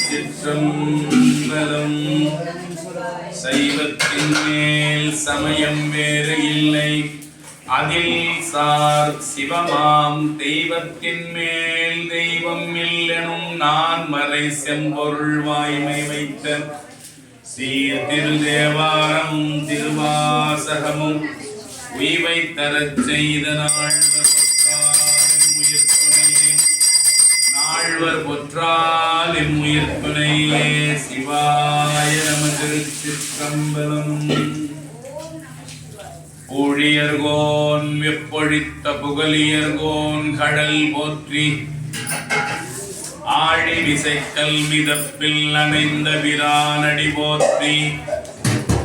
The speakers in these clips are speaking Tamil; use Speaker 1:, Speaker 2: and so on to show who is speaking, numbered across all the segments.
Speaker 1: திருச்சிற்றம்பலம். சைவத்தின் மேல் சமயம் வேறு இல்லை, அதில் சார் சிவமாம் தெய்வத்தின் மேல் தெய்வம் இல்லெனும் நான் மறை செம்பொருள் வாய்மை வைத்த சீர்திரு தேவாரமும் திருவாசகமும் உய்வை தரச் செய்த நால்வர் பொற்றால் எம்முயிர் துணையே. சிவாய நம. திருச்சிற்றம்பலம். ஊழியர்கோன் வெப்பொழித்த புகழியர்கோன் கடல் போற்றி, ஆழி விசைக்கல் மிதப்பில் அணைந்த பிரானடி போற்றி,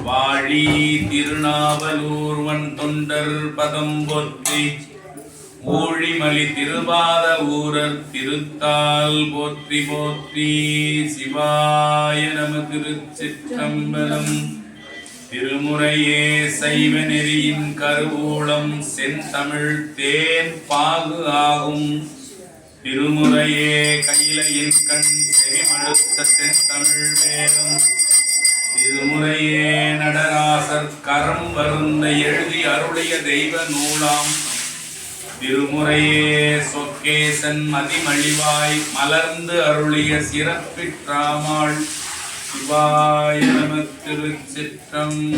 Speaker 1: வாழி திருநாவலூர்வன் தொண்டர் பதம் போற்றி, ஊழிமலி திருவாத ஊரர் திருத்தால் போற்றி போற்றி. சிவாய நம. திருச்சிற்றம்பலம். திருமுறையே சைவ நெறியின் கருவூலம், செந்தமிழ் தேன் பாகு ஆகும் திருமுறையே கையிலையின் கண் செவிமடுத்த செந்தமிழ் வேதம், திருமுறையே நடராசர் கரம் வருந்த எழுதி அருளிய தெய்வ நூலாம், திருமுறையே சொக்கேசன் மதிமழிவாய் மலர்ந்து அருளிய சிறப்பிற்றாமாள். சிவாய நம. திருச்சிற்றம்பலம்.